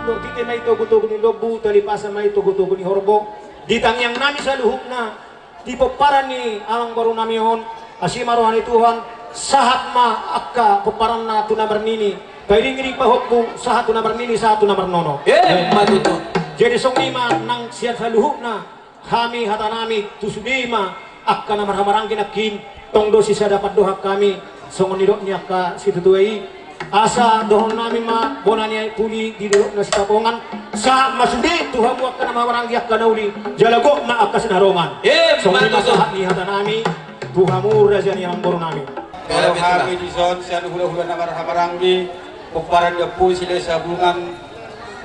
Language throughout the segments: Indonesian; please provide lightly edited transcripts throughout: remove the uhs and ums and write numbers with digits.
matlo titi may tugo-tugo ni lobu talipasan may tugo-tugo ni horbo ditang yang nami sa luhuk na di peparan ni alang baru nami hon asimaruhan ni Tuhan sahat ma akka peparan na tuna bernini kairing-iring pahokku sahat tuna bernini sahat tuna bernono matuto jadi song lima nang siat sa luhuk na kami hatanami tusudima akka na marhamarangkin akin tong dosi sa dapat doha kami songon nidok niya ka situtuai asa dohon nami ma bonanya puli di duduk na sitapongan sa masudi Tuhan buat ka na mawaranggi akka nauli jalago ma akka sinarongan songon lima sahat ni hatanami Tuhan murah jani ang boro nami kalau kami di zon sian hula-hula na marhamaranggi puparan gapu sila sabungan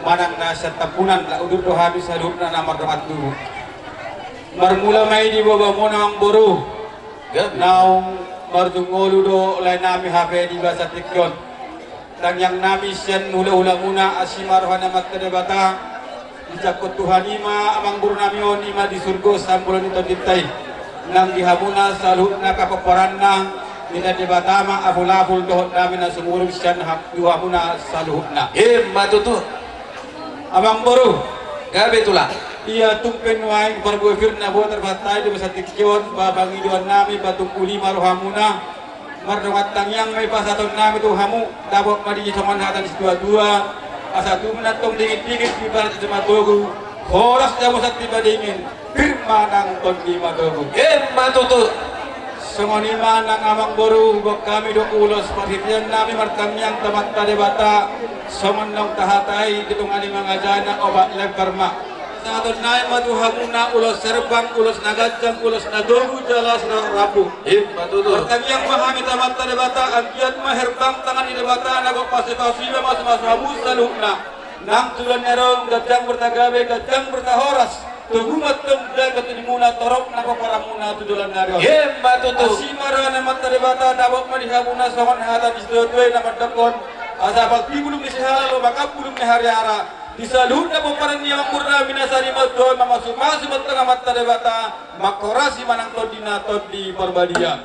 manang na sa tapunan la udur doha di salud na namar damat dulu marmula may di baba mo na ang boro naong mardungolu do lain nami hape di basa tikyon tang yang nami sian hula-hula muna asimaruhan na magkadabata dicakot Tuhan ima amang buru nami on ima di surgo sambulan ito ditay nang dihamuna salud na kapaparan na nila debatama abul-abul dohot namin na sumurong siyan dihamuna salud na matuto amang buru gabi tula iya tumpen waing parbuafir na buat terbatay di basa tikyon babangiduan nami batung uli maruhamuna mardamat tangyang may pasatong namin ito hamu dabok madi saman hatan dua-dua asatu menatong dingit-dingit di barat sa matugo oras damo sa tiba dingin firma ng tondi matugo matuto sungonima ng amang boru bok kami do ulos parhitian namin martangyang tamat tadebata saman ng tahatay ditong aning mga jana obat leperma Saton naik madu hamuna ulos serbang ulos nagajang ulos nagogu jelas rabu. Matuto. Kami yang memahami tamat debata angkiat maherbang tangan di debata nagok pasi-pasi mas hamu salukna. Nang tulan erong gajang bertagabe gajang bertahoras. Tugumat tumda ketimuna torok nako paramuna tudulan naro. Matuto. Asimara namat debata nabok madihamuna sawan hata disdotwe namat dakon. Asapal tibulum disihalo maka bulum hari-ara. Disaluhun na pumparan niya murna minasari madon mamasumasi matang mata debata makorasi manang todinaton di Parbadia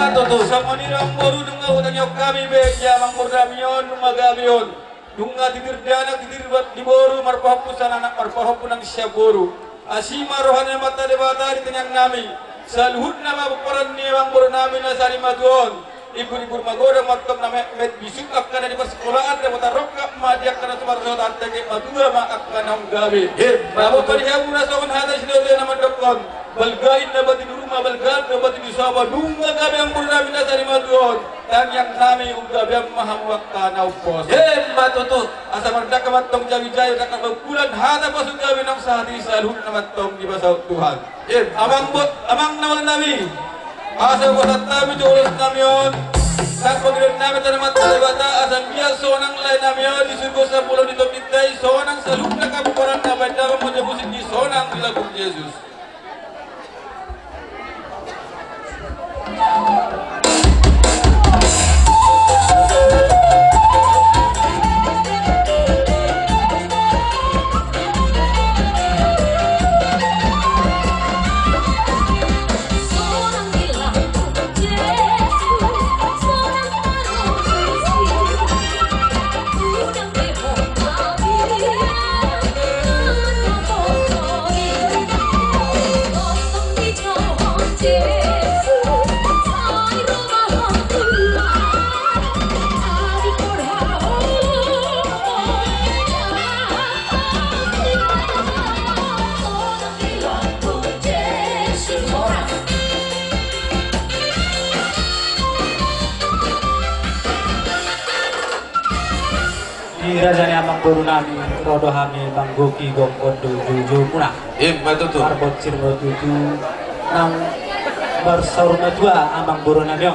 matuto sama nirang boru dunga utang yok kami beja mang murna mion magabion dunga titir dana titir buat di boru marpahapusan anak marpahapunang siya boru asima rohana mata debata di tengah nami saluhun na pumparan niya mang murna minasari madon ibu-ibu magoda matkam na met bisuk akka na di persekolahan na matarokap madiak ka na sumarasot at tegek madura maak ka na gabi namo panihamu na sa hata sinode na mandokon balgain na bati di rumah balgain na bati di sawa dunga gabi ang murna minasari maduon dan yang nami gabi ang mahamuak ka na upos matuto asa mardak ka matong jawi-jawi na kabagpulan hata pasok gabi ng sahati salud na matong di basaw Tuhan amang nawal nami asa buat kami jualan namion tak pagkirin namin tanamat talibata asang biya sonang lain namion di surgo sa pulau di Topitay sonang saluk na kabuparan na bandara mo jabusin di sonang dilabog Yesus Rajani amang guru nami rodo hami banggoki gongkondo juju puna matuto marbot sirbo tuju nang bersaur dua amang guru nami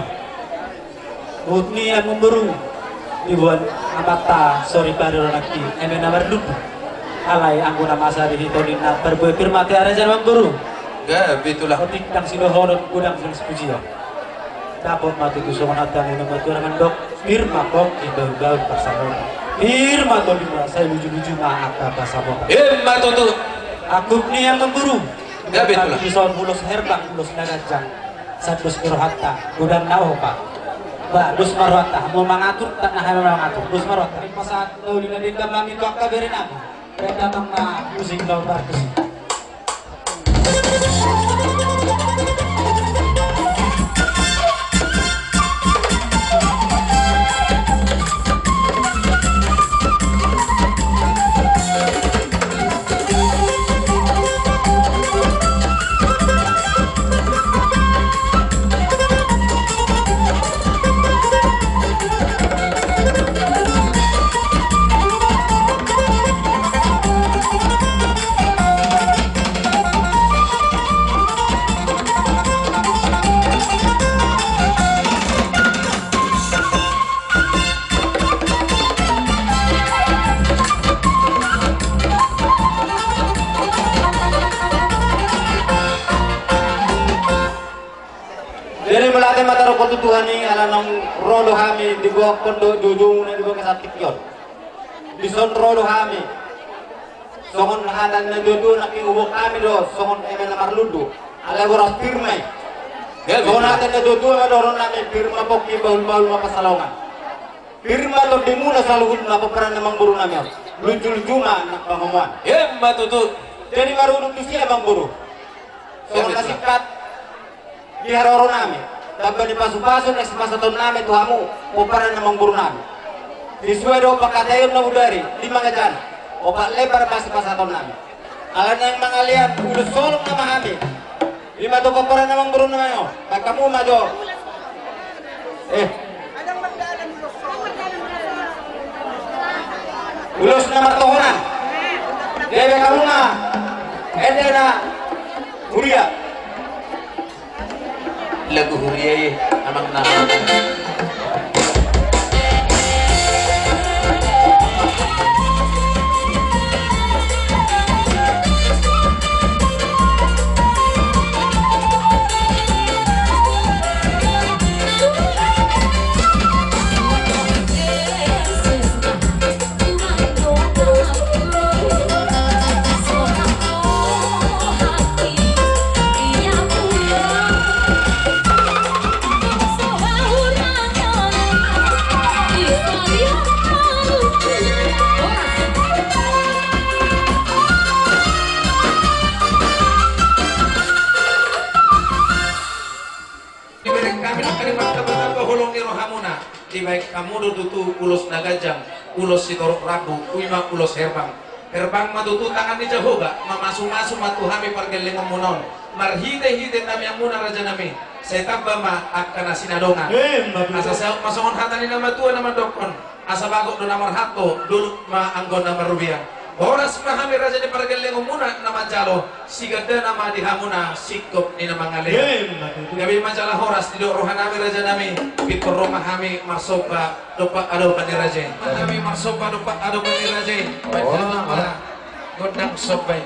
utni amang guru dibuat amata sorry baru lagi ene namar dudu alai angguna masa di hitolina berbuat firmati rajani amang guru gabi tula otik tang sino horon gudang sul sepuji dapat mati tu songan atang ina matu ramandok firma kok ibau-bau bersama Irma tolima saya lucu-lucu maaka pasabota. Matuto. Aku ni yang memburu. Gabi tula. Pisau bulos herbang bulos nagajang. Satus mirohata gudang naopa. Bus marwata, mau mengatur tak nah mengatur. Bus marwata. Pasal tahu di negara kami kau kabarin aku. Mereka datang na musik daun barkus. Dari melatih mata rokok Tuhan ini ala nang rolo kami di bawah kondo jujung di bawah kesakit yon. Di son rolo kami. Songon hatan na dudu nak iubok kami do songon emen na marludu. Ala gora firma. Songon hatan na dudu na doron nami firma poki baul-baul mapasalongan. Firma lo dimuna selalu mapaperan namang buru nami. Luncul juma nak pangamuan. Matutu. Jadi maruduk di sini bang buru. Songon nasikat di haroro nami tapi di pasu-pasu na si pasaton nami tuhamu upara namang buru nami disuai do pakatayon na udari di mga dyan o lebar pa si pasaton nami alam na yung mga liyan ulos solong na mahami di mato papara namang buru nami o pagkamu mado ulos na martohonan debe kamu na ende na huria Lagu Huriye amang nama. Baik kamu dutu ulos nagajang, ulos sitorok rabu, uima ulos herbang. Herbang matutu tangan di Jehovah, mamasu-masu matuhami pargeling munon. Marhite-hite nami ang muna raja nami. Saya tambah ma akan asinadongan. Asa saya masongon hatan ni nama tua nama dokon. Asa bagok do nama hato, dulu ma anggon nama rubiah. Oras mahami raja di pargeling muna nama jalo. Sigada nama di hamuna sikop ni nama ngale. Gabi majalah horas di rohan nami raja nami. Pitor rumah kami marsoba dopa ado bani raja. Kami marsoba dopa ado bani raja. Godang sobai.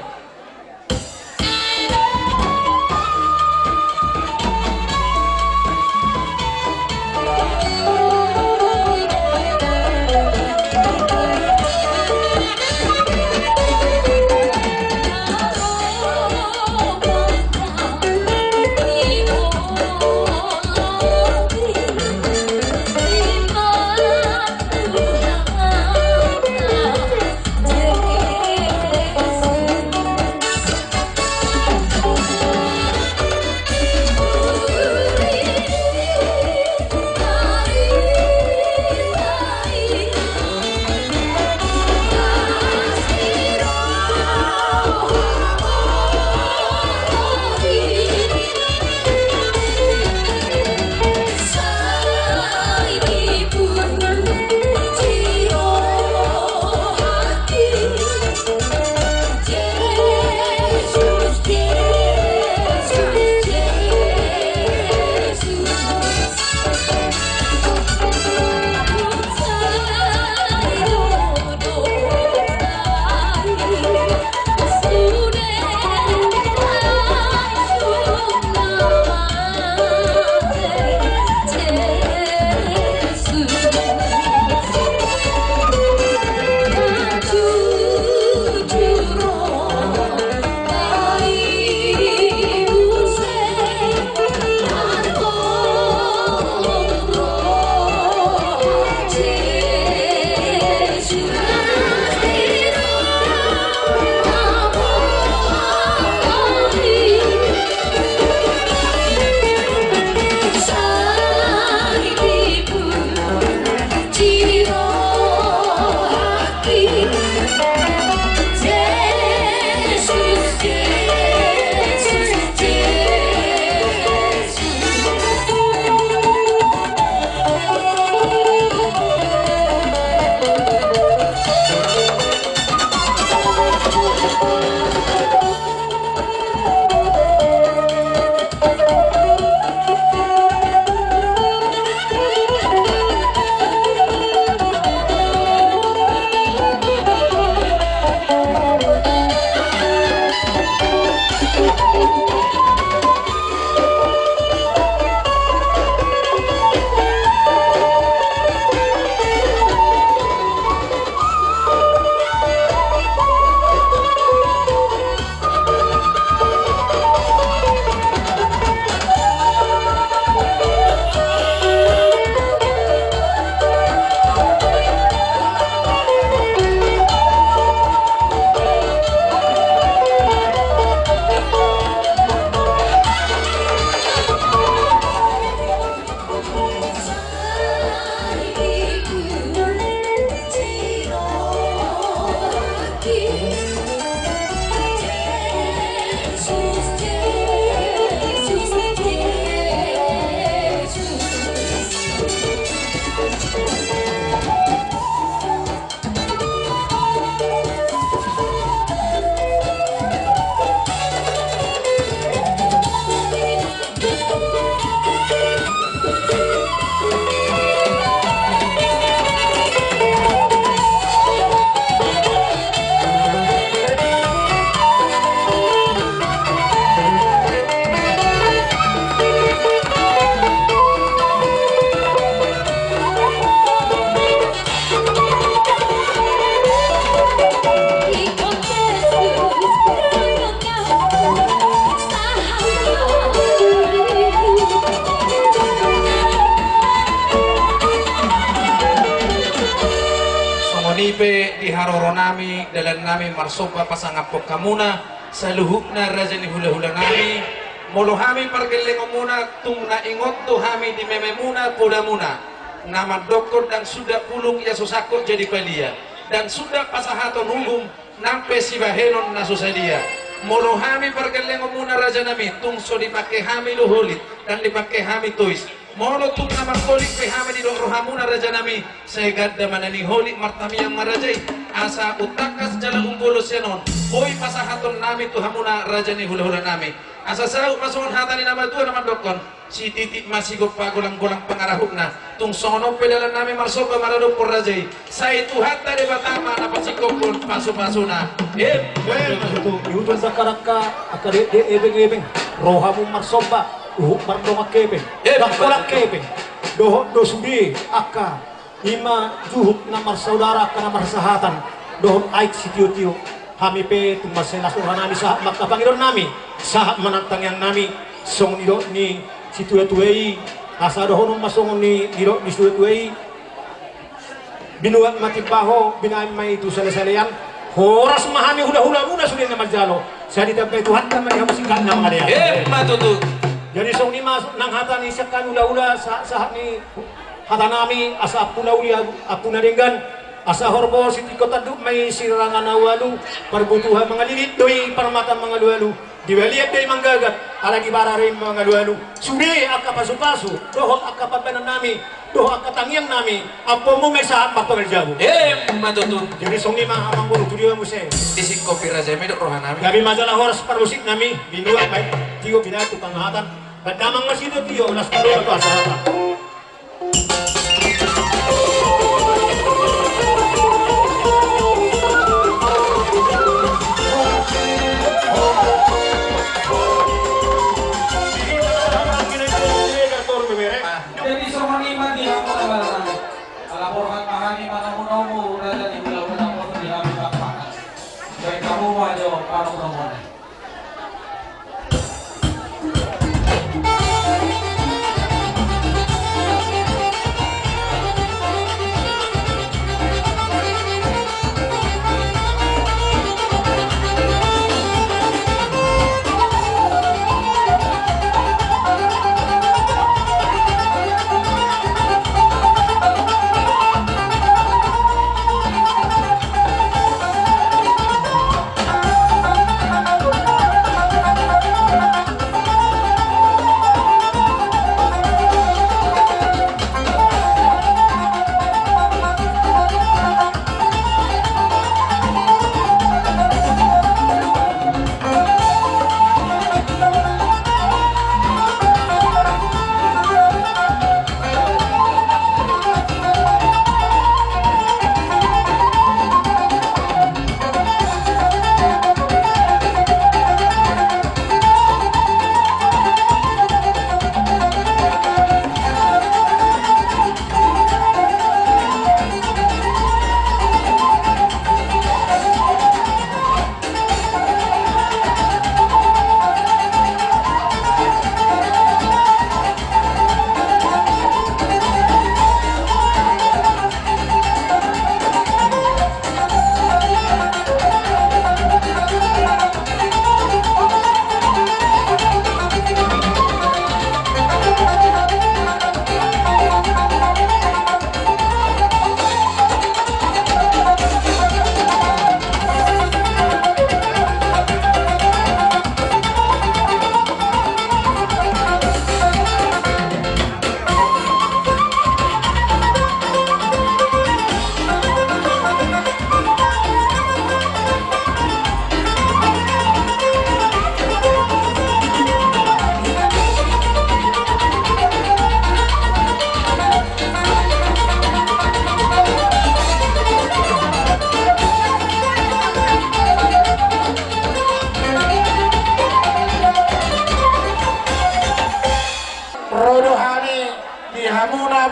Malipe di haroro nami dalan nami marsoba pasangapok kamuna saluhukna rajani hula-hula nami molo hami pargeleng muna tung na ingot tu hami di mememuna poda muna nama doktor dan sudah pulung ya susako jadi palia dan sudah pasahato nunggum nampe si bahenon na susadia molo hami pargeleng muna raja nami tung so dipakai hami luhulit dan dipakai hami tuis molo tung nama kolik pe hami di dong rohamuna raja nami saya gadda manani holik martami yang marajai asa utakas jala umbolos yanon oi pasahaton nami tu hamuna raja ni hula-hula nami asa sau masongon hatani nama tua nama dokon si titik masih gopa golang-golang pengarahukna tung sono pedalan nami marsoba marado por rajai saya tu hatta de batama napa si kopon pasu-pasuna Itu iuton sa karaka akade ebeng-ebeng rohamu marsoba mardonga kepeng dakolak kepeng do sudi akka ima juhuk na marsaudara kana marsahatan dohon aik si tiyo-tiyo kami pe tumaselas orang nami sa makapangidon nami sa manantang yang nami song nido ni si tuya-tuyai asa dohon masong ni nido ni tuya-tuyai binuat mati baho binaim mai itu sale-salean horas mahami hula-hula muna sulit na magjalo sa ditapay Tuhan kan mali hamusikan na mga diyan matutu jadi song ni mas nang hata ni sekan hula-hula sa ni hata nami asa apuna denggan asa horbo siti kota du may sirangan awalu perbutuhan mga lilit doi permata mga lualu diwaliat day manggagat alagi bararim mga lualu sudi akka pasu-pasu dohot akka pabanan nami dohot akka tangyang nami apo mo may saat magpagaljago matutu jadi song ni mahamang buru tudiwa mo siya isik kopi raja medok rohan nami gabi majalah horas parmusik nami binuat baik tiyo binatu pangahatan kadamang masido tiyo ulas palo ato asahata Jadi semua iman di hamba barang. Laporkan mahani mana munomu raja di bulan pun di hamba bapak. Baik kamu wajib para munomu.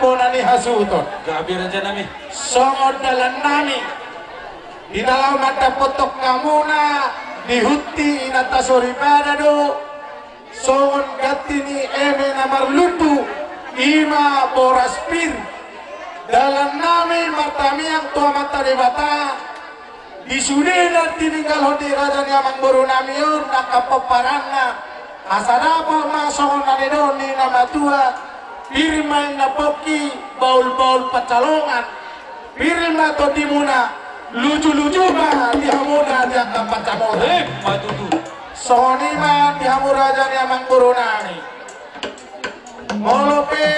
bonani hasuton Gabi raja nami. songod dalan nami di dalam mata potok kamuna dihuti inata sori parado songon gatini eme namar lutu ima boras pir dalam nami matami yang tua mata debata disudi dan tininggal hodi raja nyamang buru namiun nakapaparanga asadapo masong nanidoni nama tua pirmain napoki baul-baul pacalongan pirma to dimuna lucu-lucu mah dihamuna diangkat pacamona Matutu. soni mah dihamu raja nyamang buru nami molope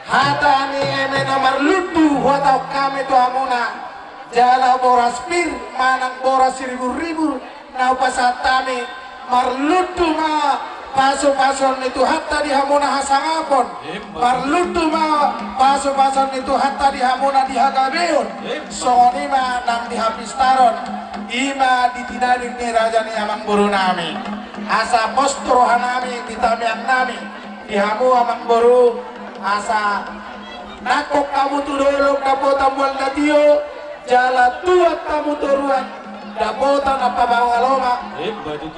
hatani eme nomor lutu watau kami tu amuna jala boras pir manang boras ribu-ribu na pasatami marlutu ma paso-pason itu hatta dihamuna hasangapon marlutu ma paso-pason itu hatta dihamuna dihagabeon soni ma nang dihapistaron ima ditinadin ni raja ni amang buru nami asa postro hanami ditamiang nami dihamu amang buru asa nakok kamu tudolok dapota mual datio jala tuat kamu turuan dapota napabangaloma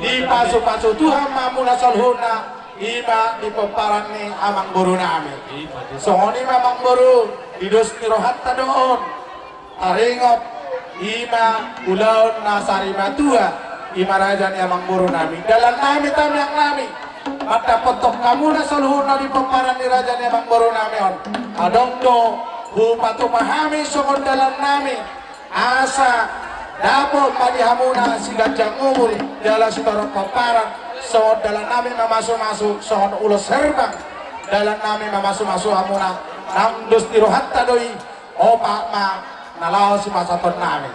di pasu-pasu Tuhan mamu nasalhuna ima di pemparan ni amang buru nami sohoni mamang buru didos nirohatta doon taringop ima ulaon nasari matua ima raja ni amang buru nami dalam nami tamyang nami mata potok kamu na saluhuna di pemparan ni raja ni amang buru nami on adong do hupatu pahami sokon dalam nami asa dapat madihamuna si gajang umur jala si torok pemparan sokon dalam nami memasuk-masuk sokon ulos herbang dalam nami memasuk-masuk hamuna nangdos tirohatta doi opak ma nalaw si masaton nami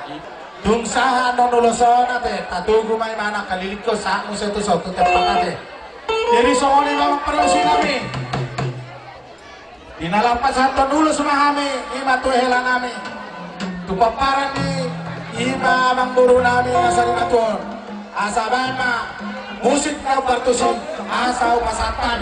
dungsahan non ulosona te tatugu may mana kalilit ko sa mo sa ito sa ito tepat jadi sokon memang perusi nami dinalampas haton ulos mahami ima tuhela nami tupaparan ni ima mangburu nami asal naton asabama musik na partusin asaw pasatan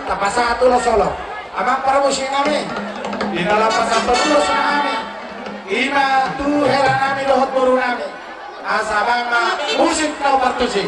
tapasa tulo solo amang paramusin kami di dalam pasal tulo kami ima tu hera nami dohot buru nami asabama musik kau partusi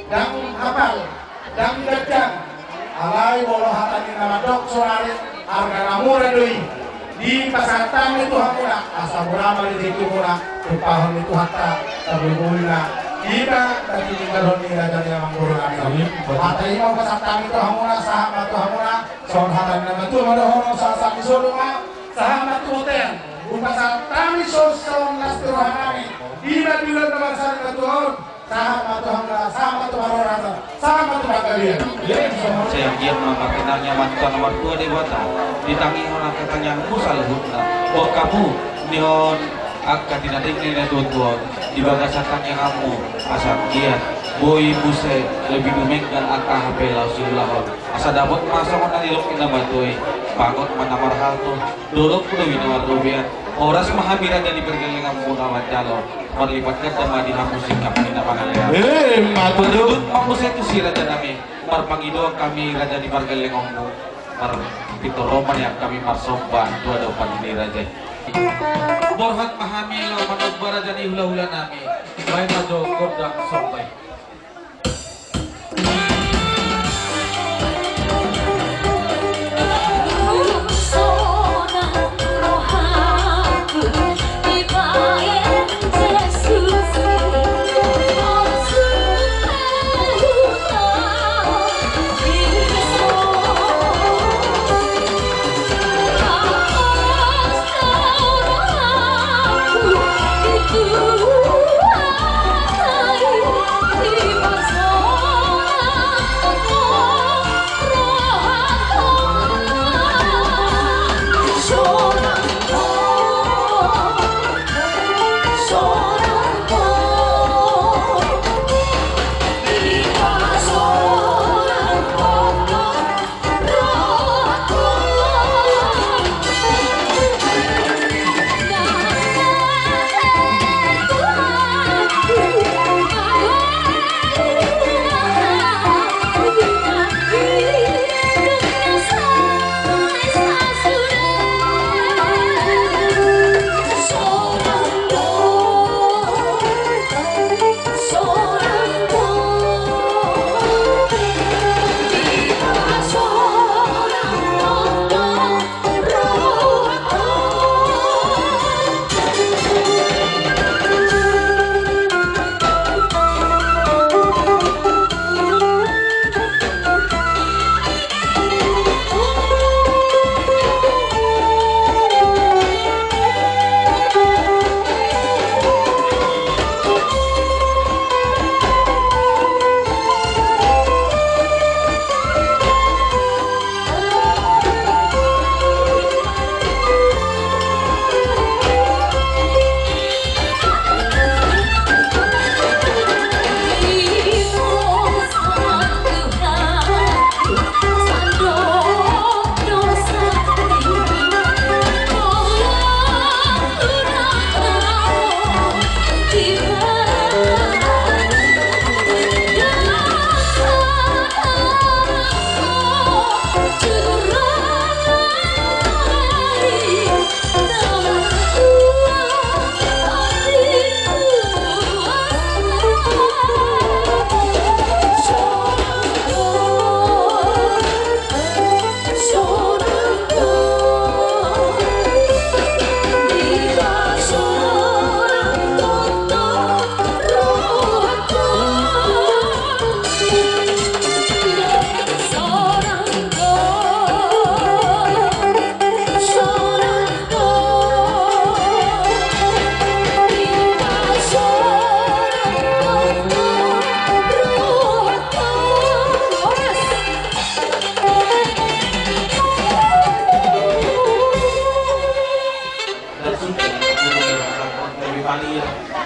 dang kapal, dang gajang, alai bolo hatani nama dok sonare harga namura doi di pasar tam itu hamuna asa burama di situ muna dipahon itu hatta tabulina kita tadi tinggal ni raja yang manggur kami hatta imam pasar tam itu hamuna sahabat itu hamuna son hatani nama tu madohono sasa isoluma sahabat tu hotel pasar tam son lastro hanami ina bilang nama sana betul sama tu marorata sama tu bagalian saya giat memperkenalnya wanita nomor 2 dewata ditangi orang ketanya musal hutna bahwa kamu nihon akan tidak tinggi tua di bagasakannya kamu asal giat boy buse lebih dumengkan akah HP lausilahon asa dapat masuk na dilok ina batui bangot manamar halto dolok kudu winawar rubian oras mahamira jadi bergelengan bunga jalo merlibatkan sama di musik kami na pangalan menurut mamusik itu si raja nami marpangido kami raja di bergelengan mar pitoroman yang kami marsoban tu ada pandini raja borhat mahami lo manut baraja ni hula-hula nami baik majo kodang sobai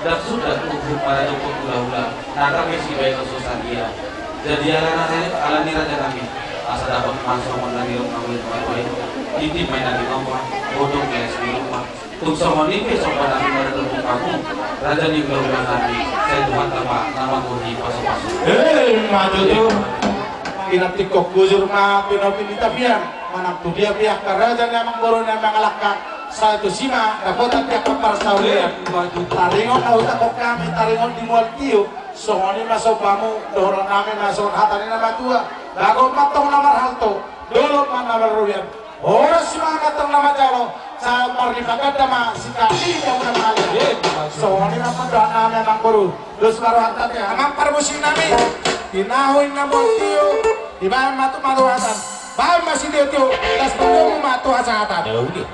dan sudah tubuh para dokter hula-hula nara mesi baik susah dia jadi ala raja kami asa dapat masuk menari rumah baik ini mainan di rumah bodong guys di rumah untuk sama ini besok pada pada tubuh kamu raja di hula-hula kami saya Tuhan nama Gudi pasu-pasu maju tuh kinati kok guzur ma pinopi tapian mana tuh dia pihak raja yang mengkoron yang mengalahkan satu sima dapat pihak kapal saulian taringon au tak kami taringon di mual tio Songoni masopamu dorong nami masong hatani nama tua. Lago matong nama halto. Dolok man nama ruyan. Oras semangat tong nama jalo. Sa marlipagat nama sikati kamu nama halin. Songoni mapadaan nami amang guru. Terus baru hantate amang parmusin nami. Tinahuin na mo tiyo. Ibahan matu-matuhasan. Bahan masih tiyo-tiyo. Tas belum matuhasatan. Ya udah.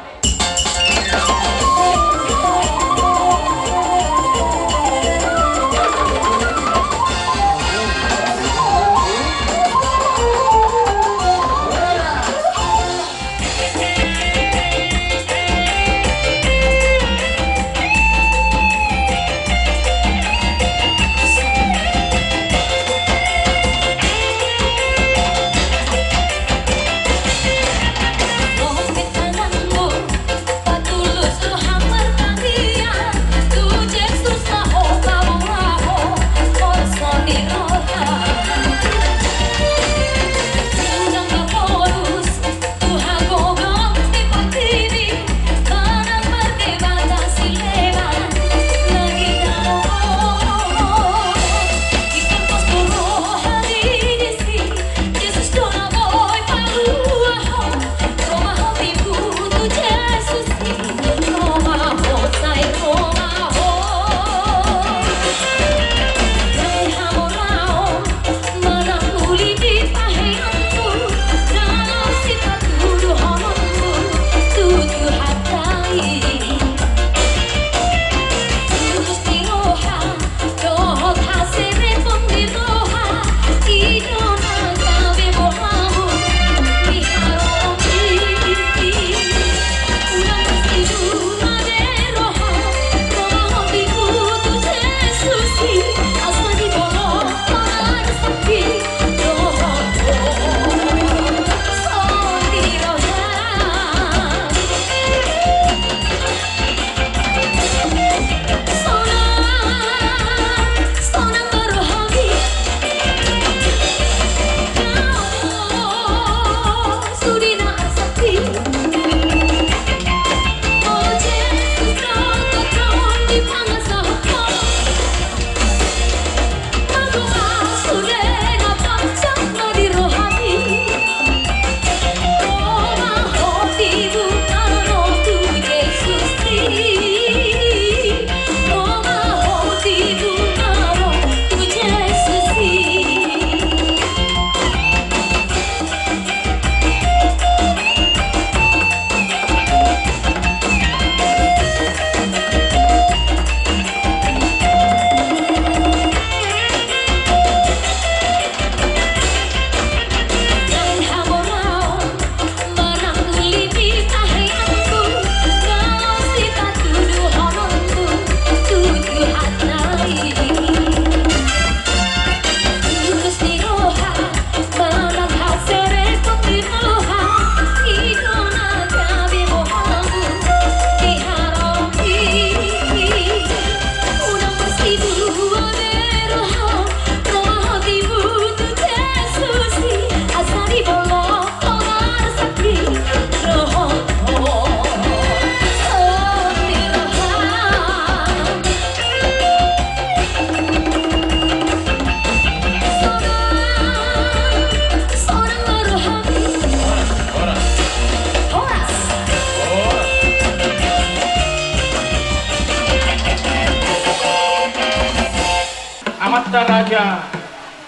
Amatta raja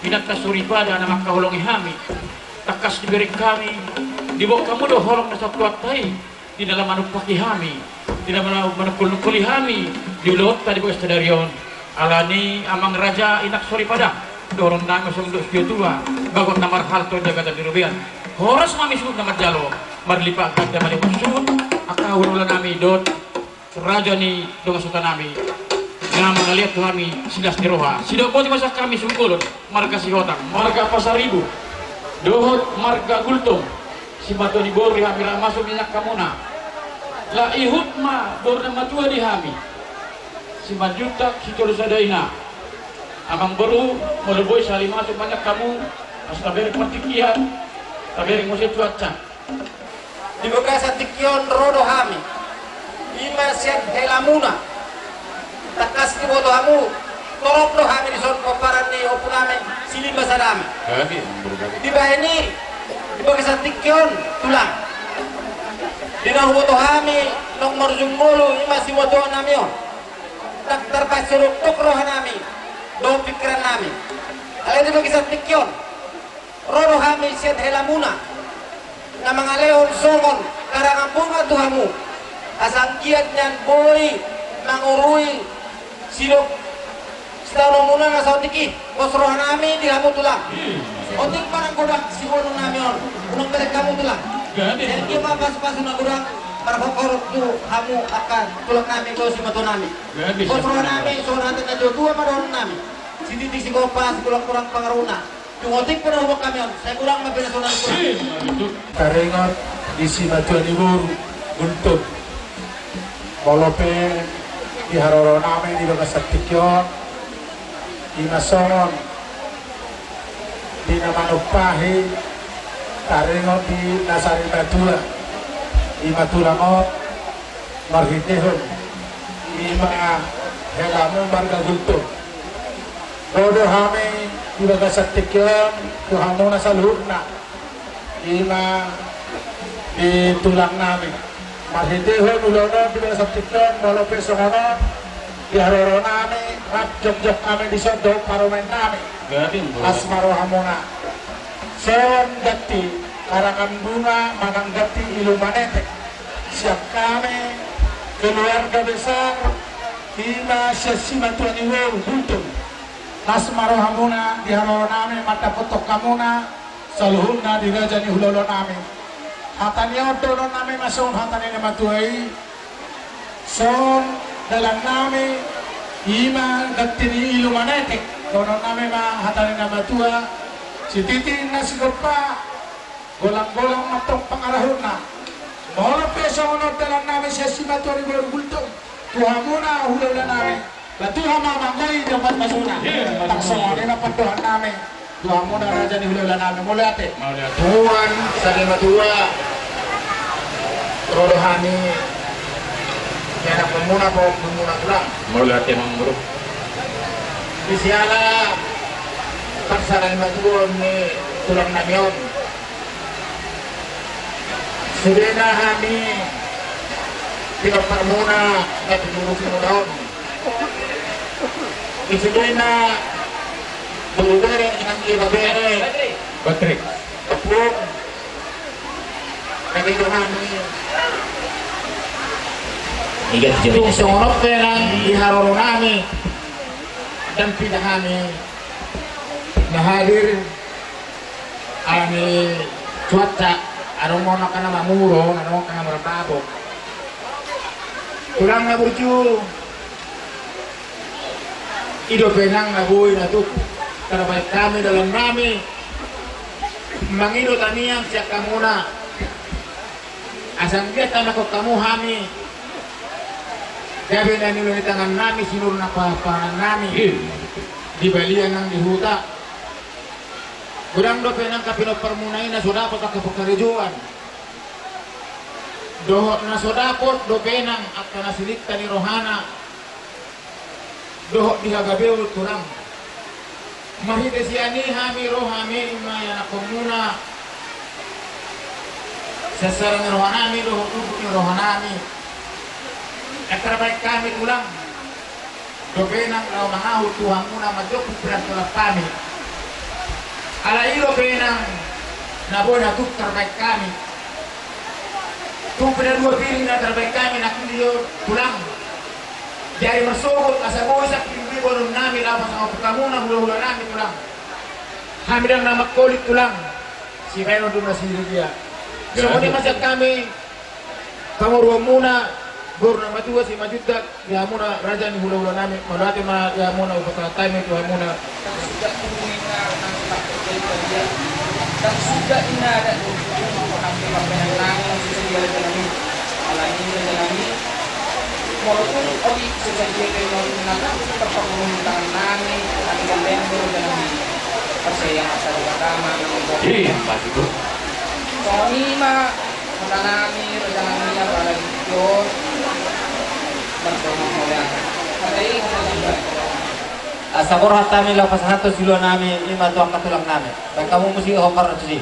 pinatta surippada na makahulong ihami takas diberi kami di bawah kamu do holong na sa tuatay di dalam manupaki hami di dalam manukul-nukuli hami di ulot tadi bawah stadion alani amang raja inak suripada dorong nami sung dos tua bagot namar halto jaga dan dirubian horas mami sud namar jalo marlipa ganda mali usut akahulong nami dot raja ni donga sutanami yang melihat kami sidas diroha sido poti masa kami sungkulun marga Sihotang marga Pasar Ibu dohot marga Gultung si batu di bori hamira masuk minyak kamuna la ihut ma borna matua di hami si majutak si coro sadaina amang baru moloboy sali masuk banyak kamu pas taberi patikian taberi musim cuaca di bekas tikion rodo hami imersian helamuna takas di boto hamu torop do hami di son kopa tulame sini basadami. Kami Di bahini di bagisan tikyon tulang. Dina huto hami nomor jumulu masih woto nami on. Tak terpasuruk tok roh nami. Do pikiran nami. Alay di bagisan tikyon. Rodo hami siat helamuna. Na mga leon songon karangan bunga tuhamu. Asang kiat nyan boy mangurui silok setahun muna nga sa otiki kosrohan nami di hamu tulang otik parang godak si unong nami on unong balik kamu tulang jadi dia pas-pas na godak para kokorot tu hamu akan tulak nami ko si mato nami kosrohan nami so natin na dua madon nami si titik si kopas kurang pangaruna yung otik pa na hubak kami on saya kurang mabinasunan kurang Karengot di Simatuan Ibur untuk Molope di Haroro namin di Bagasat Tikyon di Masongon di Namanupahi Karengot di Nasari Matula di Matulangot Marhitehon di Helamu Marga Gulto Bodo hami di Bagasat Tikyon kuhamu nasalurna di tulang namin Marhitehon ulono di Bagasat Tikyon Molope songono di Haroro namin rap jok kami di Sodo paromen namin asmaro hamona son gati karangan bunga manang gati ilumanete siap kami keluarga besar Ima Syasima Tuan Iwo Buntung asmaro hamona di Haroro namin mata potok kamuna saluhuna di Rajani Hulolo namin hatanya otono namin masong hatanya matuai son dalam namin ima gatini ilumanete dono namin hatanya matua si titin na sigopa golang-golang matong pangarahuna mohon peso onot dalam namin siya si matuari berbultong tuhamuna hulolo namin Tuhan mamangkoy dapat masuna taksong na patuhan namin Tuhan mo na raja ni hulula namin mula ate Tuhan sa lima tua rodohani yana pemuna po pemuna tulang mula ate mang bro di siala paksa lima tua ni tulang namion sedena kami tidak permuna at buru-buru Isidena Bulubere inang ibabere Patrick Kapug Nagiduhani Tung songonot perang di Haroro nami dan pinahami nahadir ani cuaca ano mo na ka na mamuro ano ka na marapabok kurang na burju Ido penang na buhay na tuk terbaik kami dalam nami mangido taniang siya kamuna asang dia tanah ko kamu hami gabi na nilo ni tangan nami sinur na papangan nami di balian ng dihuta gudang do penang kapino permunay na sodapot ang kapagkarijuan dohot na sodapot do penang at kanasilikta ni Rohana dohok dihagabeul turang mahite si ani hami rohami maya na komuna sesarang rohanami dohok ubuk ni rohanami baik kami tulang dobenang lau mangahu Tuhan muna majoku berat tulak kami ala ilo benang nabona tuk terbaik kami tuk pada dua piring na terbaik kami nak dia tulang dari masukut asa boy sa pinggir bolong namin lapas ang pagkamuna hula-hula namin tulang kami lang na magkulit tulang si Reno doon na sili dia so kung masyak kami pamurwa muna guru na matua si majudak ya muna raja ni hula-hula namin malati ma ya muna upatay mo ito muna dan sudah inada kami mapenang alangin dalami walaupun oli sebagai nona perpemerintahan nami kami lembur dalam percaya masa agama pasti itu kami mah menanami rencana yang pada Dios bersama oleh hari asa korhat kami lapas satu silo nami lima tuang katulang nami. Dan kamu mesti hokar sih.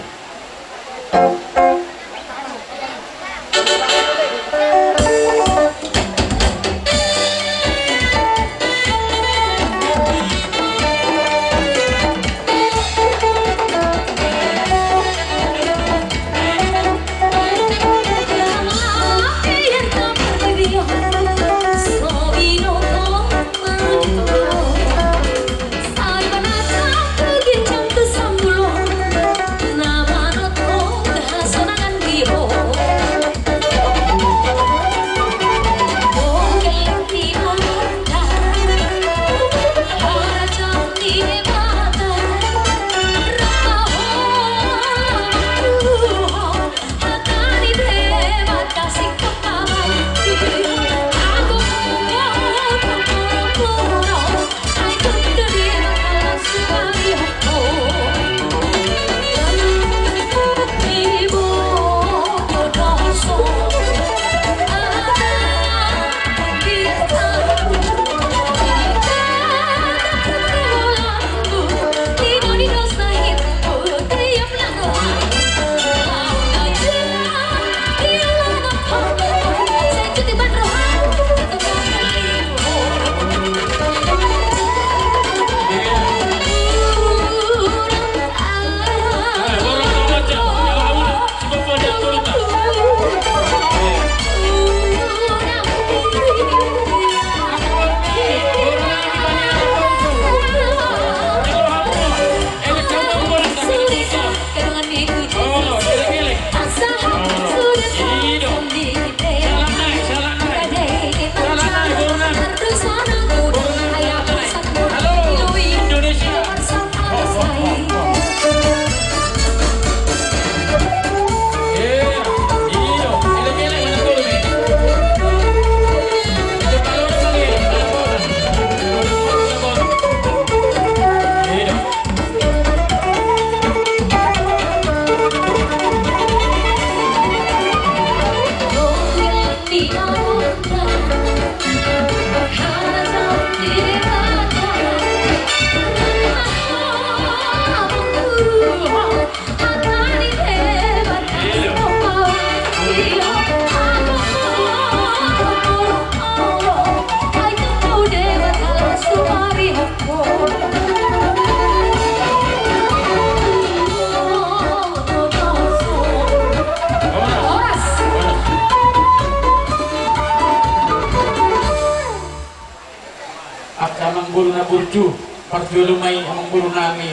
Burju, Parjolumai amang buru nami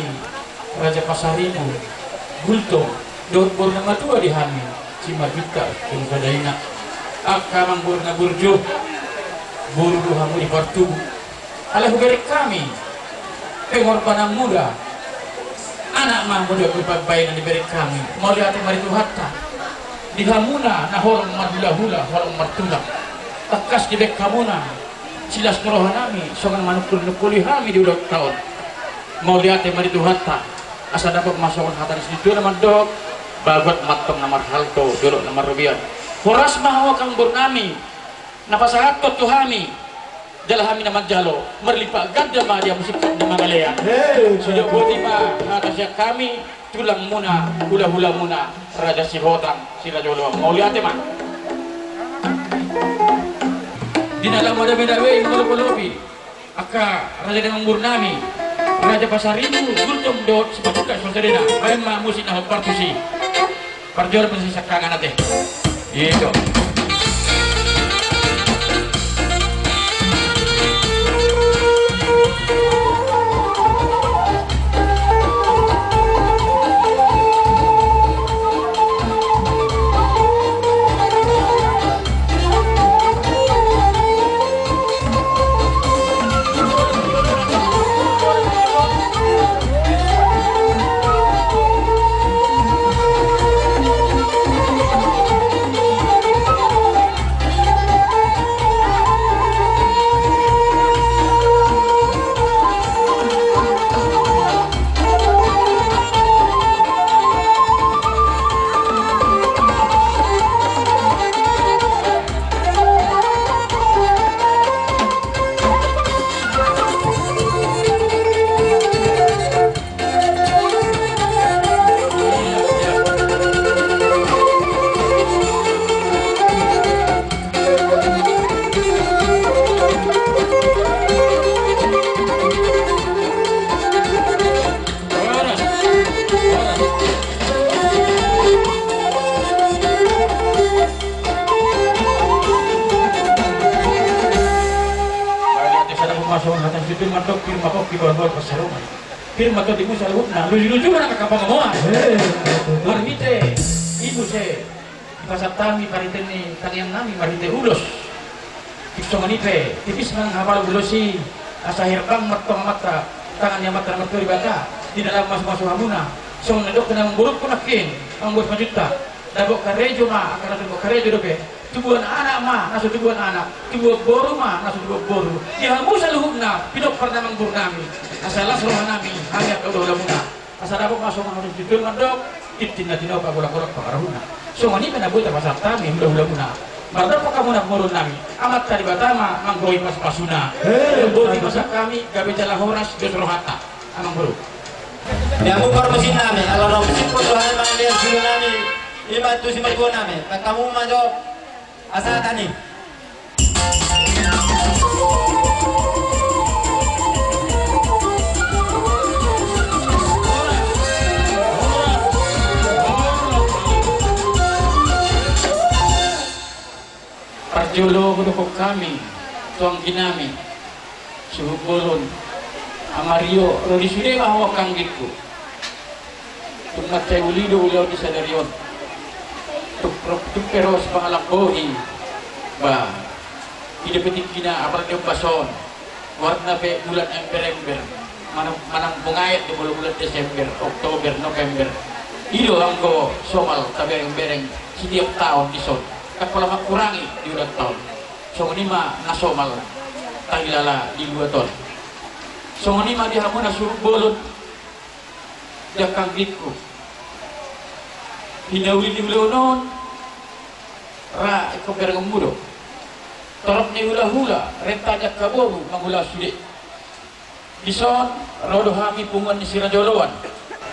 Raja Pasaribu, Gultong, daun buru nama tua di Hamil, Cimabita, Kungkadaina, Akka amang buru na burju, buru duhamu di Partubu, ala hugarik kami, pengorbanan muda, anak mah muda berpagbayan di berik kami, mau lihat maritu hatta, di hamuna na horong madula-hula, horong martulak, takas di bek kamuna, silas ngerohan nami, songan manukul-nukuli kami di ulang tahun. Mau lihat mari hatta, asa dapat masukkan hatta di situ nama dok, bagot matong namar halto, dulu namar rubian. Horas mahawa kang burnami, napasahat ko tuhami, jalahami nama jalo, merlipat ganda mah dia musik nama galea. Sudah buat lima, hatasnya kami tulang muna, hula-hula muna, Raja Sihotang, si Raja Ulama. Mau lihat mah? Di dalam ada beda way melobi aka raja dengan burnami Raja Pasaribu gultom dot sepatuka saudara ayam mah musik nah partusi parjol pun sakangan teh gitu. hatan situ mantok firma kok di bawah pasarungan. Firma to di musa luhutna lucu-lucu mana kakapang ngamoan. Marhite ibu se pasat tami pariteni tangiang nami marhite ulos. Iksongan ipe tipis nang hafal ulosi asa herbang matong mata tangannya mata ribata di dalam masuk-masuk hamuna. So nadok kena memburuk kunakin ang buat majuta. Dabok karejo ma akan dabok karejo dope. Tubuhan anak ma nasu tubuhan anak. Tubuh boru ma nasu tubuh boru. Di hamusa luhutna pidok pernamang burnami. Asalah suruhan nami hanya kau dola muna. Asa dabok masuk harus tidur mandok. Itin natin apa golak-golak pakarahuna. So ngani kena buat pasar tami hula-hula muna. Barda pa kamu nak murun nami. Amat tadi batama manggoy pas pasuna. Boti masak kami gabe jala horas dosrohata. Amang bro. Yang ukor mesin nami, kalau mesin pun Tuhan mengalir silu nami, lima tu si mertua nami. Kamu majo asal tani. Parjolo kudukok kami, tuang kinami, suhu bolon. Amario rodi sude mahawak kanggitku tumat cai ulido ulau di sadarion tuk peros pangalak bohi ba ide petik kina apar de bason warna be bulan ember manang bungait di bulan Desember Oktober November ido angko somal tabereng-bereng setiap tahun di son kapala makurangi di ulang tahun so nima nasomal tahilala di 2 tahun. So ngani mah dihamun suruh bolon dia kanggitku hinauli di ulonon ra iko bergemudo torop ni hula-hula rentanya kaboru mangula sude dison rodo hami pungon ni sirajoloan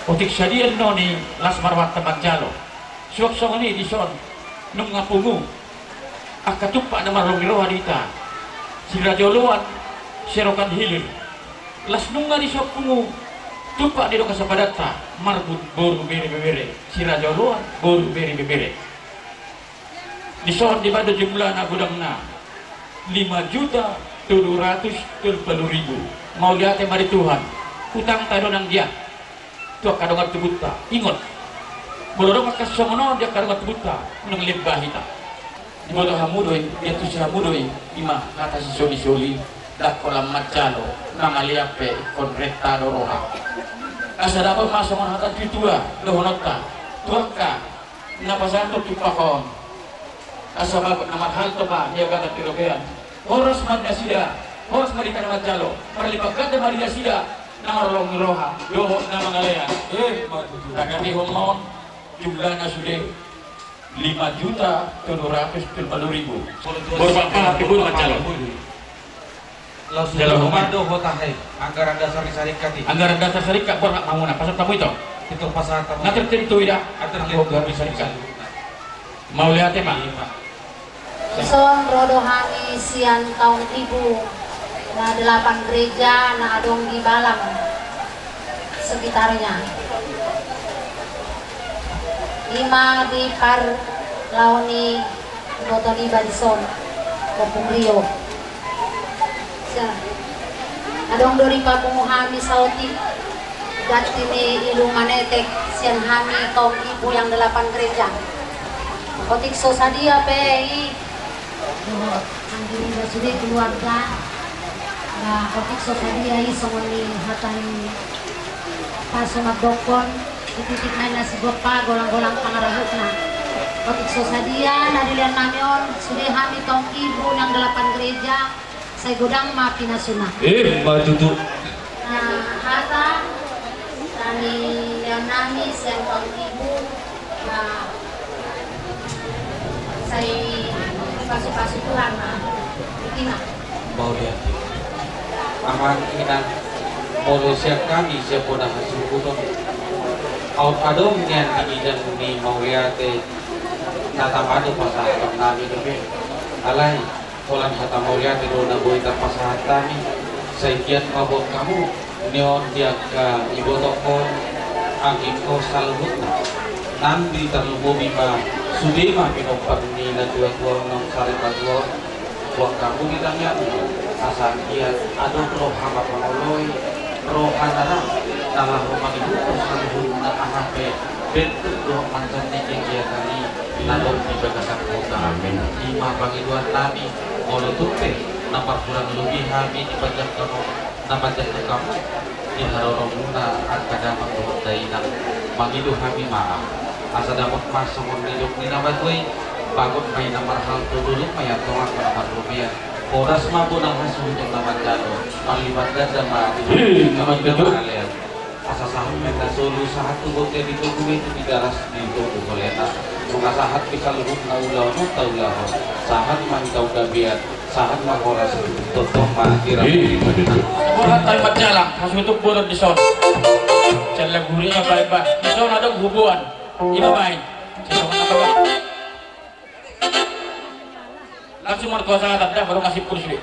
utik sadian noni las marwat tempat jalo suak so ngani dison nung ngapungu akatupa na marlongiro hadita sirajoloan serokan hilir las nunga di sopungu tupak di doka sapadata marbut boru bere sirajoluan boru bere di sohon di pada jumlah na gudangna 5.730.000 mau lihat mari Tuhan utang tado nang dia tuak kadongat tebuta ingot boloro makas somono dia kadongat tebuta nang limbahita di bodoh hamudoi dia tu si hamudoi ima kata si soli dak kolam macalo nangaliape konreta doroha asa dapat masuk hatan titua dohonota tuaka napasanto tupakon asa bagot nama hal toba dia kata tirobean horos madasida horos marita macalo parlipakat marida sida nama rolong roha doho nama ngalean takati homon jumlahnya sudah 5.730.000 berbapa tibur macalo Dalam komando hotahe anggaran dasar syarikat anggaran dasar syarikat por nak bangun pasal tamu itu pasal tamu ngatur itu tidak atur anggaran syarikat mau lihat ya Pak Son rodo hani sian tahun ibu na 8 gereja na adong di Balang sekitarnya 5 di Par Laoni Botoni Badison Kopung Rio adong dori papunguhami sauti dati ni Ilunganetek sian hami kaum ibu yang 8 gereja kotik sosadia pei andiri sudah keluarga nah kotik sosadia isongoni hatani pasungat dokon dititik main nasi gopa golang-golang pangarahutna kotik sosadia nadilian namion sudah hami kaum ibu yang 8 gereja saya godang maafin asuna. Mbak Tutu. Nah, hata kami yang nangis yang kaum ibu, nah, saya pasu-pasu Tuhan, gimana? Mau lihat. Aman inan Malaysia kami siapa dah hasil kuton. Out adong nian ini dan ni mau lihat natamado pasal kami tu alai. Kolan hata maulia tidur na boy tapos hatami sa ikiat pabot kamu neon dia ka ibu tokon ang iko salhut na nambi talubo biba sudima pinopag ni na tuwa-tuwa ng sari patuwa buat kamu ditanya asal kiat adon roh hamba pengoloi roh hanara dalam rumah ibu terus nak ahape bentuk roh mantan tinggi kiatani nadong di bagasan kota lima bangiduan nami molo tupe nampak kurang lebih kami di bagian kamu nampak jatuh kamu di harorong muna akada makhluk dainang mangidu kami maaf asa dapat masuk hidup ni nama tuai bangun main nomor hal tu dulu main tolak nomor rupiah Poras mampu nang hasil untuk nama jano kalimat ganda mah nama jano kalian asa saham mereka solu sahat tunggu di tubuh itu di garas di tubuh kolena bunga sahat bisa lubuk naulah nutaulah sahat mah kau gabiat sahat mah horas tutup mah kira Orang talimat jalan, masuk itu buruk di son. Jalan gurinya baik-baik. Di son ada hubungan. Ima baik. Saya apa baik. Langsung mertua sangat ada baru kasih kursi.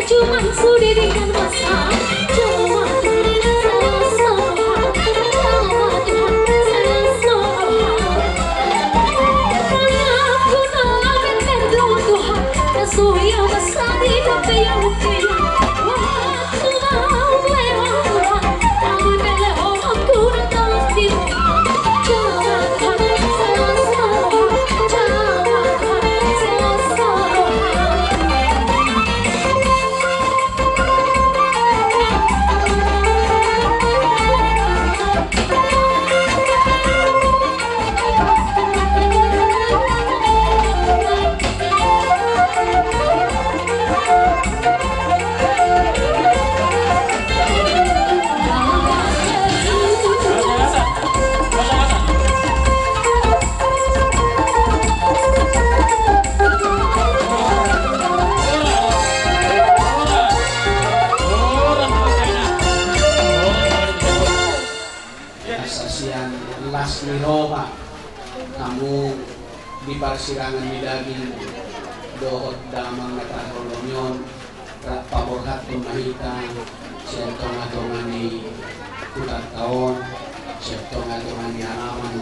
Cuman sudah dengan masa cuma sama Tuhan aku namin kendo Tuhan kasuya masadi kape yang kaya waktu mau lewat aku teleho aku datang di jangan Miroha kamu di parsirangan di daging dohot damang nataholonyon paborhat tumahitan siyentong-atongani kulat taon siyentong-atongani halaman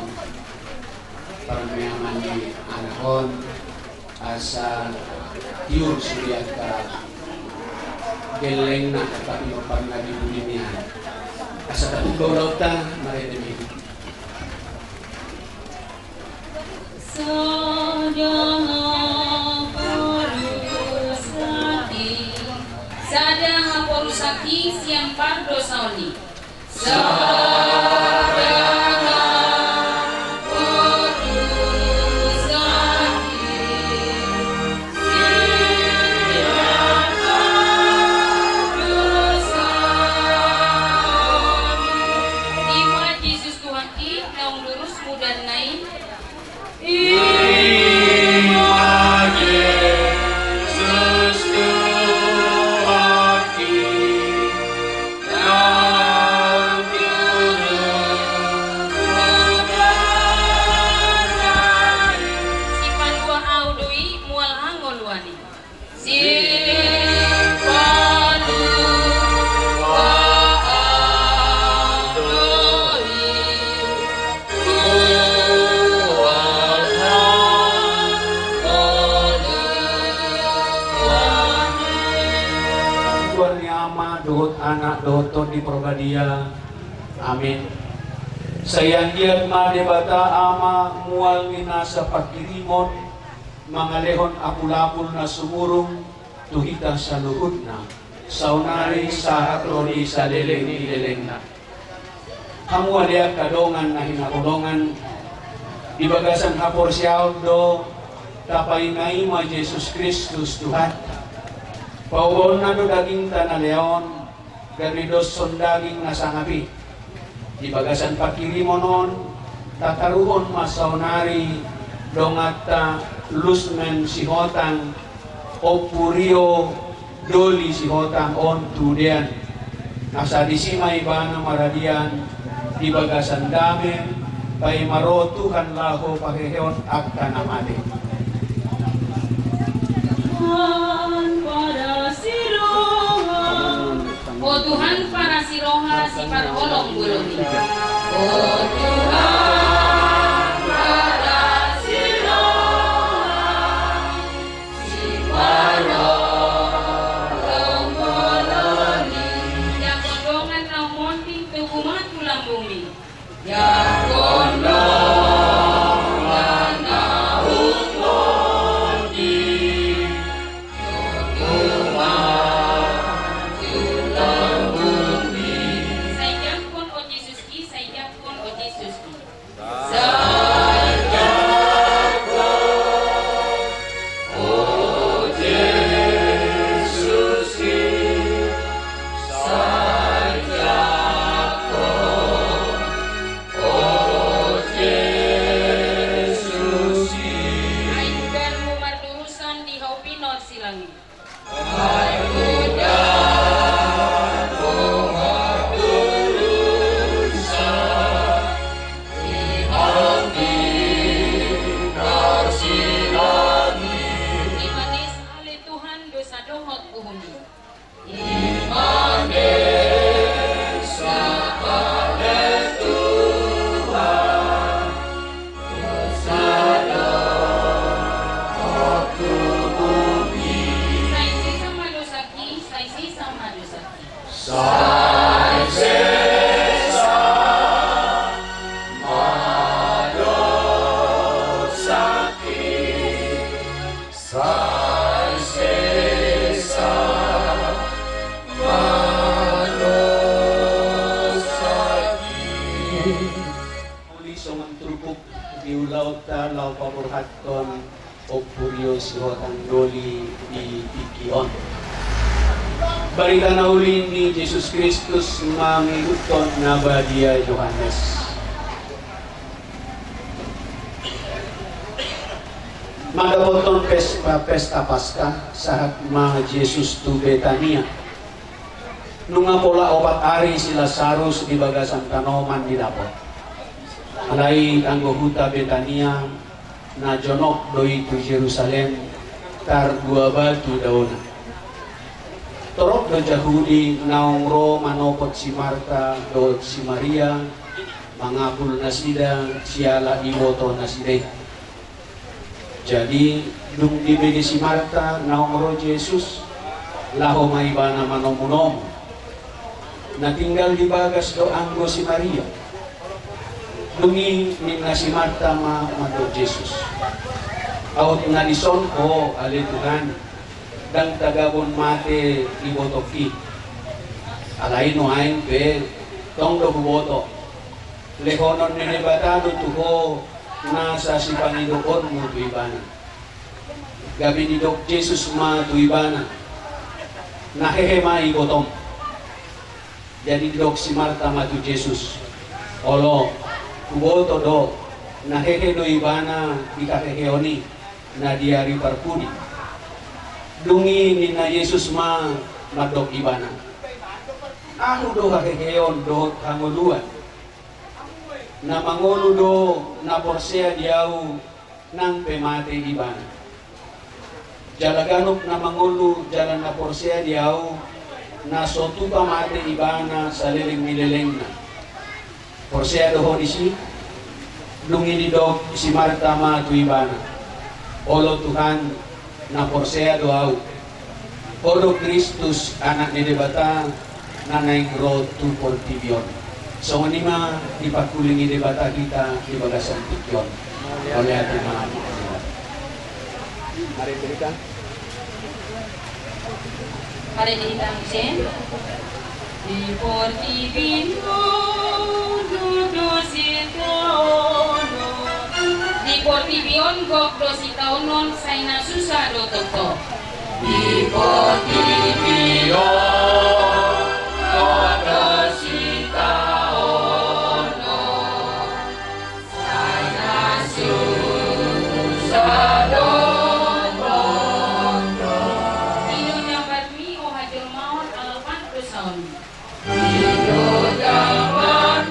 paramayaman di anahon asa tiur suriat ka geleng na tapi maparna di dunia asa tatulog ta maredemi Sadang porusaki siang pardo sauni. anak doton di Probadia, amin. Sayang giat madebata ama mual minasa pakirimon, mangalehon apulapul na sumurong tuhita sa luhod na, saunari sa atroni sa leleng na. Hamualia kadongan na hinakulongan, ibagasan hapor siyaw do, tapay na ima Jesus Kristus Tuhan. Pauon na do daging tanaleon, garidos son daging nasangapi. Di bagasan pakirimonon, tataruhon masaunari, dongata lusmen sihotang, opurio doli sihotang on tudian. Nasa disimay ba na maradian, di bagasan dami pay marotuhan laho paheheon agka namade. Para siroha, O Tuhan para siroha si parolong bulong ini. O Tuhan para siroha, si parolong boloni, yang kondongan rau monting tugumat tulang bumi. yang kondongan naung mondi, tuguman tulang bumi. Saya pun o Yesus ki, saya pun o Yesus ki. Ay lugar mo mardurusan di hau pinot silangi. Imanis ale Tuhan dosa dohot uhumi. Sai sisa madosaki, sai sisa madosaki. Uli songan trupuk diulaw ta law paburhaton o puryo si hotang doli di ikion. Balita na uli ni Jesus Kristus mangiguton na badia Yohanes. Magaboton pesta Paskah saat mga Jesus tu Betania. Nung nga pola 4 ari si Lazarus di bagasan kanoman di dapot. Alay anggo huta Betania na jonok doi tu Jerusalem tar 2 batu dauna. Torok do Jahudi naong ro manopot si Marta do si Maria mangapul na sida siala iboto na sida. Jadi nung dibili si Marta naong ro Jesus laho maibana manomunom na tinggal di bagas do anggo si Maria. Dungi ni na si Marta do Jesus. Out nga lison ko alituhan dan tagabon mate ibotoki. Alay no hain pe tong do buboto. Lehonon ni batado tuho nasa si Panginoon mo tuibana. Gabi ni Dok Jesus ma tuibana. Nahehema ibotong. Jadi Dok si Marta ma tu Jesus. Olo kuboto do nahehe do ibana dikaheheoni na diari parpudi. Dungi ni na Yesus ma madok ibana. Ako do haheheon do hanguluan. Na mangolo do na porsea diau nang pemate ibana. Jalaganok na mangolo jalan na porsea diau na sotu pamate ibana sa liling nileleng na. Porsea do hodisi dungi ni dog si Marta ma tu ibana. Olo Tuhan na porsea do au. Olo Kristus anak ni debata na naing road to Portivion. So nima dipakulingi debata kita di bagasan tikyon oleh hati maaf. Mari berikan. Mari dihitang sen. Di Portivion di Portivion gok dositaonon say na susado toto. di Portivion kota sitaono, saya susadon Ino dapat mi o hajur maut alapan pesaun. Hidup dapat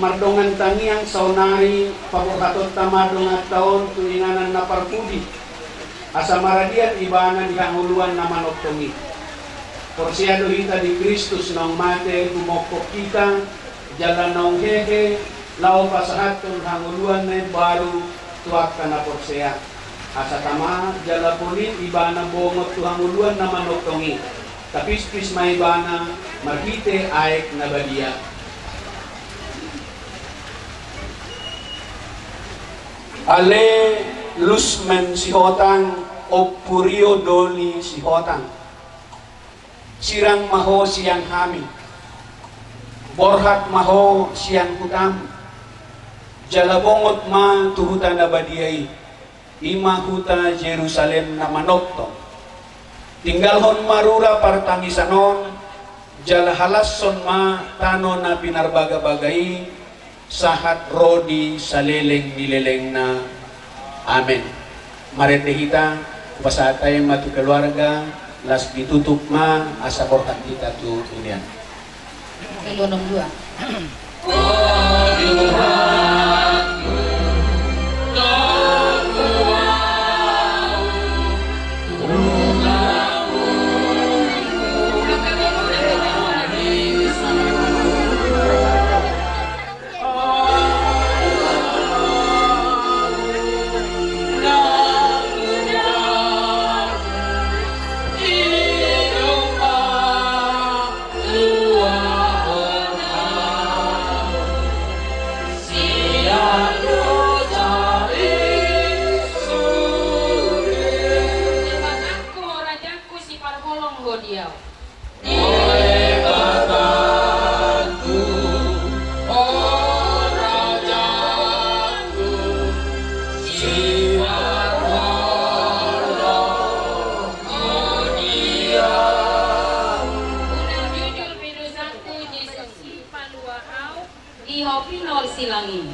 mardongan tangiang saunari pabukatot tamadong at taon tulinganan na parpudi asa maradian ibana di hanguluan na manoktongi porsyado hita di Kristus nang mate gumokok kita jalan nang hehe lao pasahatun hanguluan na baru tuak kana porsya asa tama jala punin ibana bongot tu hanguluan na manoktongi tapis-pis may ibana marhite aek na badia. Ale lusmen si hotang o purio doli si hotang sirang maho siyang hami borhat maho siyang hutam jalabongot ma tuhutan na badiyay ima huta Jerusalem na manokto tinggalhon marura partangisanon jalahalasson ma tano na pinarbaga-bagay sahat rodi saleleng nileleng na amen. Marete kita pasatay matu keluarga las ditutup ma asa borkat kita tu unian. Kilo 62. Ihopinor silangin.